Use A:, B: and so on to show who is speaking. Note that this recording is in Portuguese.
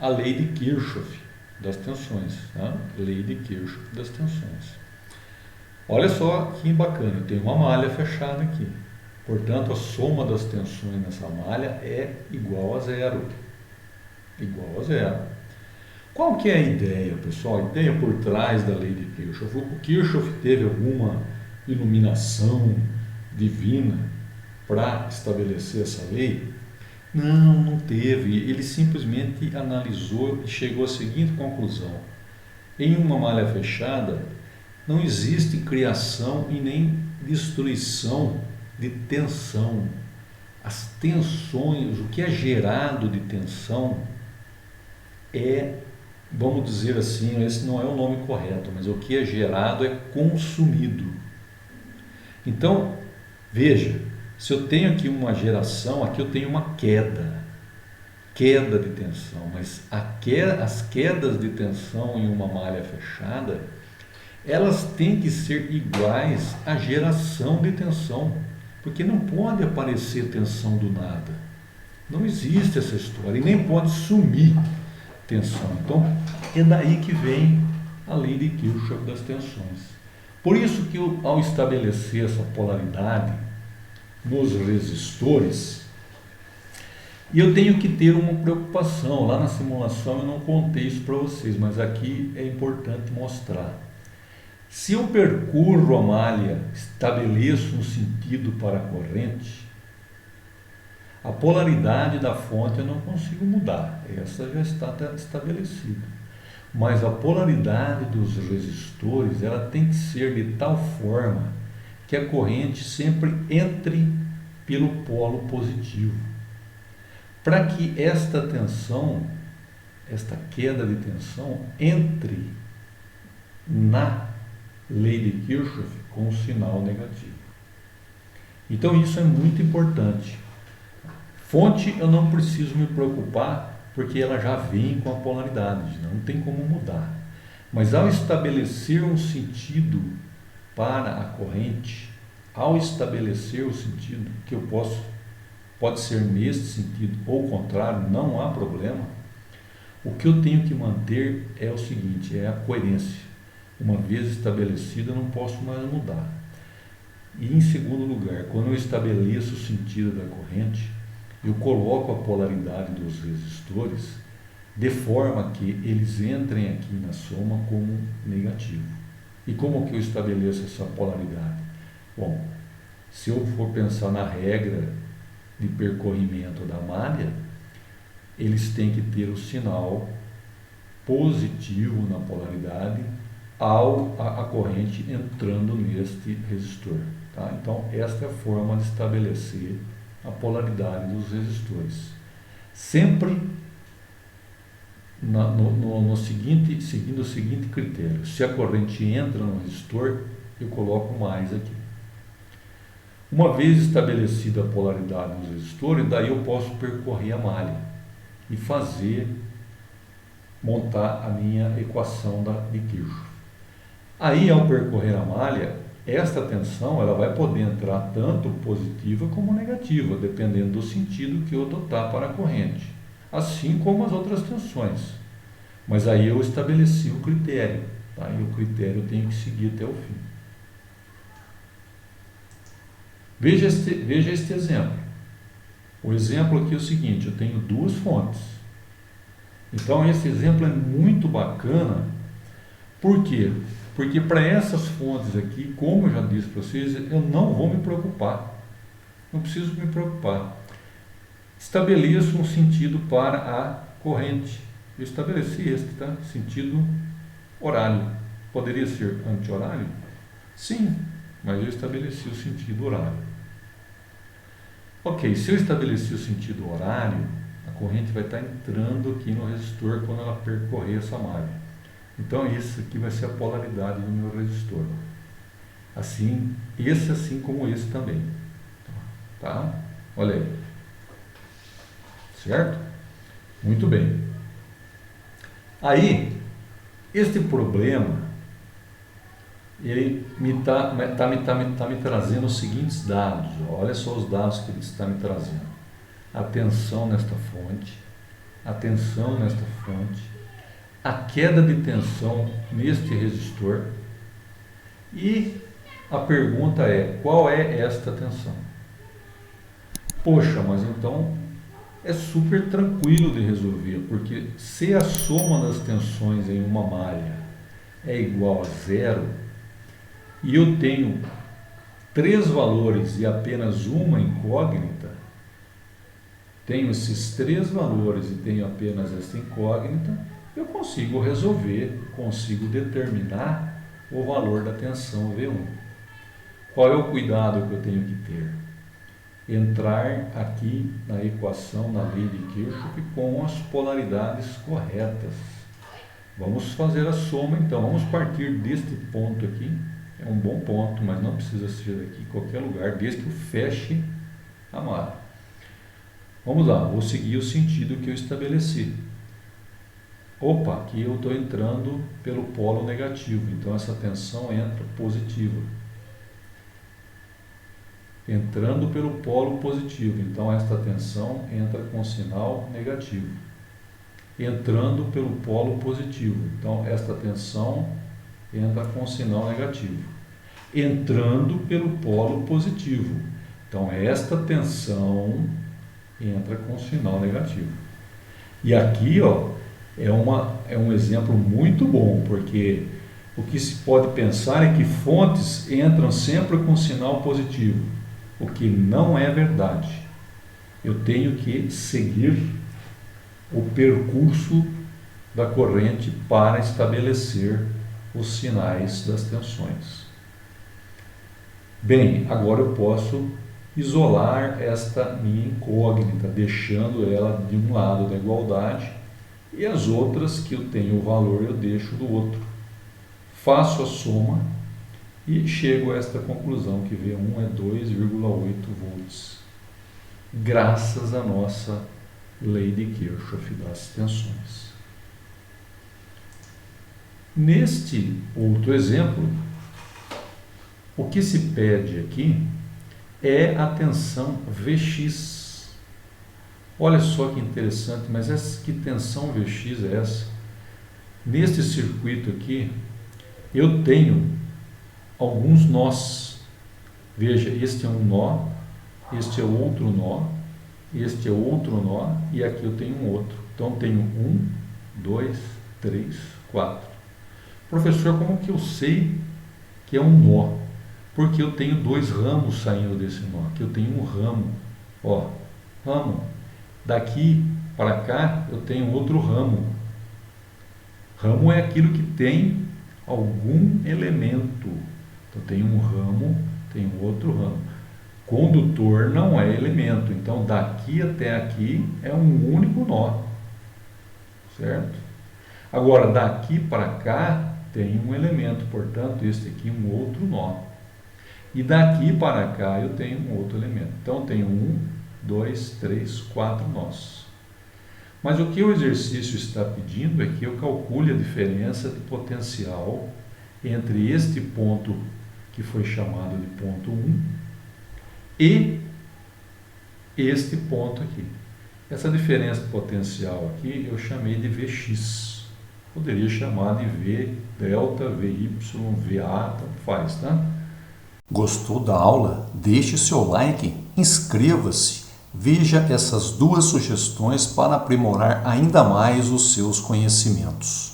A: a lei de Kirchhoff das tensões, tá? Lei de Kirchhoff das tensões. Olha só que bacana, eu tenho uma malha fechada aqui. Portanto, a soma das tensões nessa malha é igual a zero. Igual a zero. Qual que é a ideia, pessoal? A ideia por trás da lei de Kirchhoff. O Kirchhoff teve alguma iluminação divina para estabelecer essa lei? Não, não teve. Ele simplesmente analisou e chegou à seguinte conclusão. Em uma malha fechada, não existe criação e nem destruição de tensão. As tensões, o que é gerado de tensão é, vamos dizer assim, esse não é o nome correto, mas o que é gerado é consumido. Então, veja, se eu tenho aqui uma geração, aqui eu tenho uma queda de tensão, mas as quedas de tensão em uma malha fechada, elas têm que ser iguais à geração de tensão, porque não pode aparecer tensão do nada. Não existe essa história e nem pode sumir tensão. Então, é daí que vem a lei de Kirchhoff das tensões. Por isso que ao estabelecer essa polaridade nos resistores, eu tenho que ter uma preocupação. Lá na simulação eu não contei isso para vocês, mas aqui é importante mostrar. Se eu percorro a malha, estabeleço um sentido para a corrente, a polaridade da fonte eu não consigo mudar, essa já está estabelecida. Mas a polaridade dos resistores, ela tem que ser de tal forma que a corrente sempre entre pelo polo positivo. Para que esta tensão, esta queda de tensão, entre na lei de Kirchhoff com um sinal negativo. Então isso é muito importante. Fonte eu não preciso me preocupar porque ela já vem com a polaridade, não tem como mudar. Mas ao estabelecer um sentido para a corrente, ao estabelecer o sentido que eu pode ser neste sentido ou contrário, não há problema. O que eu tenho que manter é o seguinte, é a coerência. Uma vez estabelecida, eu não posso mais mudar. E em segundo lugar, quando eu estabeleço o sentido da corrente, eu coloco a polaridade dos resistores de forma que eles entrem aqui na soma como negativo. E como que eu estabeleço essa polaridade? Bom, se eu for pensar na regra de percorrimento da malha, eles têm que ter o sinal positivo na polaridade a corrente entrando neste resistor. Tá? Então, esta é a forma de estabelecer a polaridade dos resistores. Sempre seguindo o seguinte critério. Se a corrente entra no resistor, eu coloco mais aqui. Uma vez estabelecida a polaridade dos resistores, daí eu posso percorrer a malha e montar a minha equação de Kirchhoff. Aí, ao percorrer a malha, esta tensão ela vai poder entrar tanto positiva como negativa, dependendo do sentido que eu adotar para a corrente, assim como as outras tensões. Mas aí eu estabeleci o critério, tá? E o critério eu tenho que seguir até o fim. Veja este exemplo. O exemplo aqui é o seguinte, eu tenho duas fontes. Então esse exemplo é muito bacana. Por quê? Porque para essas fontes aqui, como eu já disse para vocês, eu não vou me preocupar. Não preciso me preocupar. Estabeleço um sentido para a corrente. Eu estabeleci este, tá? Sentido horário. Poderia ser anti-horário? Sim, mas eu estabeleci o sentido horário. Ok, se eu estabeleci o sentido horário, a corrente vai estar entrando aqui no resistor quando ela percorrer essa malha. Então, isso aqui vai ser a polaridade do meu resistor. Assim, esse assim como esse também. Tá? Olha aí. Certo? Muito bem. Aí, este problema, ele está me trazendo os seguintes dados. Olha só os dados que ele está me trazendo. A tensão nesta fonte, a tensão nesta fonte, a queda de tensão neste resistor, e a pergunta é: qual é esta tensão? Poxa, mas então é super tranquilo de resolver, porque se a soma das tensões em uma malha é igual a zero, e eu tenho 3 valores e apenas uma incógnita, tenho esses 3 valores e tenho apenas essa incógnita, eu consigo resolver, consigo determinar o valor da tensão V1. Qual é o cuidado que eu tenho que ter? Entrar aqui na equação, na lei de Kirchhoff, com as polaridades corretas. Vamos fazer a soma então, vamos partir deste ponto aqui, é um bom ponto, mas não precisa ser aqui, em qualquer lugar, desde que eu feche a malha. Vamos lá, vou seguir o sentido que eu estabeleci. Opa, aqui eu estou entrando pelo polo negativo, então essa tensão entra positiva. Entrando pelo polo positivo, então esta tensão entra com sinal negativo. Entrando pelo polo positivo, então esta tensão entra com sinal negativo. Entrando pelo polo positivo, então esta tensão entra com sinal negativo. E aqui, ó, é um exemplo muito bom, porque o que se pode pensar é que fontes entram sempre com sinal positivo, o que não é verdade. Eu tenho que seguir o percurso da corrente para estabelecer os sinais das tensões. Bem, agora eu posso isolar esta minha incógnita, deixando ela de um lado da igualdade, e as outras que eu tenho o valor eu deixo do outro. Faço a soma e chego a esta conclusão que V1 é 2,8 volts, graças à nossa lei de Kirchhoff das tensões. Neste outro exemplo, o que se pede aqui é a tensão Vx. Olha só que interessante, mas que tensão Vx é essa? Neste circuito aqui, eu tenho alguns nós. Veja, este é um nó, este é outro nó, este é outro nó, e aqui eu tenho um outro. Então, tenho 1, 2, 3, 4. Professor, como que eu sei que é um nó? Porque eu tenho 2 ramos saindo desse nó. Aqui eu tenho um ramo. Ó, ramo. Daqui para cá eu tenho outro ramo. Ramo é aquilo que tem algum elemento. Então, tem um ramo, tem outro ramo. Condutor não é elemento. Então, daqui até aqui é um único nó. Certo? Agora, daqui para cá tem um elemento. Portanto, este aqui é um outro nó. E daqui para cá eu tenho um outro elemento. Então, tenho 1, 2, 3, 4 nós. Mas o que o exercício está pedindo é que eu calcule a diferença de potencial entre este ponto que foi chamado de ponto 1 e este ponto aqui. Essa diferença de potencial aqui eu chamei de Vx. Poderia chamar de V delta, Vy, Va, tanto faz, tá?
B: Gostou da aula? Deixe seu like, inscreva-se, veja essas 2 sugestões para aprimorar ainda mais os seus conhecimentos.